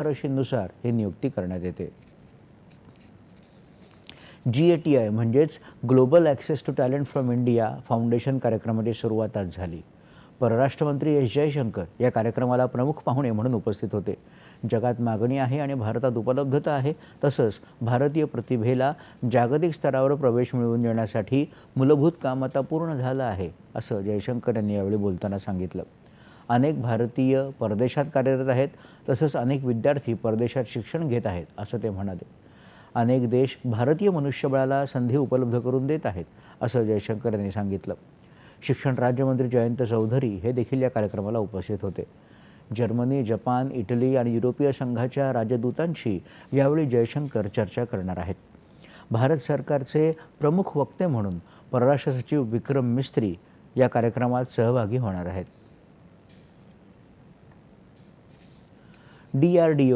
शिफारशींनुसार ही नियुक्ती करण्यात येते. GATI म्हणजेच global access to talent from India foundation कार्यक्रमाची सुरुवात आज झाली. परराष्ट्र मंत्री एस जयशंकर या कार्यक्रमाला प्रमुख पाहुणे म्हणून उपस्थित होते. जगात मागणी आहे आणि भारतात उपलब्धता आहे, तसंच भारतीय प्रतिभेला जागतिक स्तरावर प्रवेश मिळवून देण्यासाठी मूलभूत काम आता पूर्ण झालं आहे, असं जयशंकर यांनी यावेळी बोलताना सांगितलं. अनेक भारतीय परदेशात कार्यरत आहेत, तसंच अनेक विद्यार्थी परदेशात शिक्षण घेत आहेत, असं ते म्हणाले. अनेक देश भारतीय मनुष्यबळाला संधी उपलब्ध करून देत आहेत, असं जयशंकर यांनी सांगितलं. शिक्षण राज्यमंत्री जयंत चौधरी हे देखील या कार्यक्रमाला उपस्थित होते. जर्मनी, जपान, इटली आणि युरोपीय संघाच्या राजदूतांशी यावेळी जयशंकर चर्चा करणार आहेत. भारत सरकारचे प्रमुख वक्ते म्हणून परराष्ट्र सचिव विक्रम मिस्त्री या कार्यक्रमात सहभागी होणार आहेत. DRDO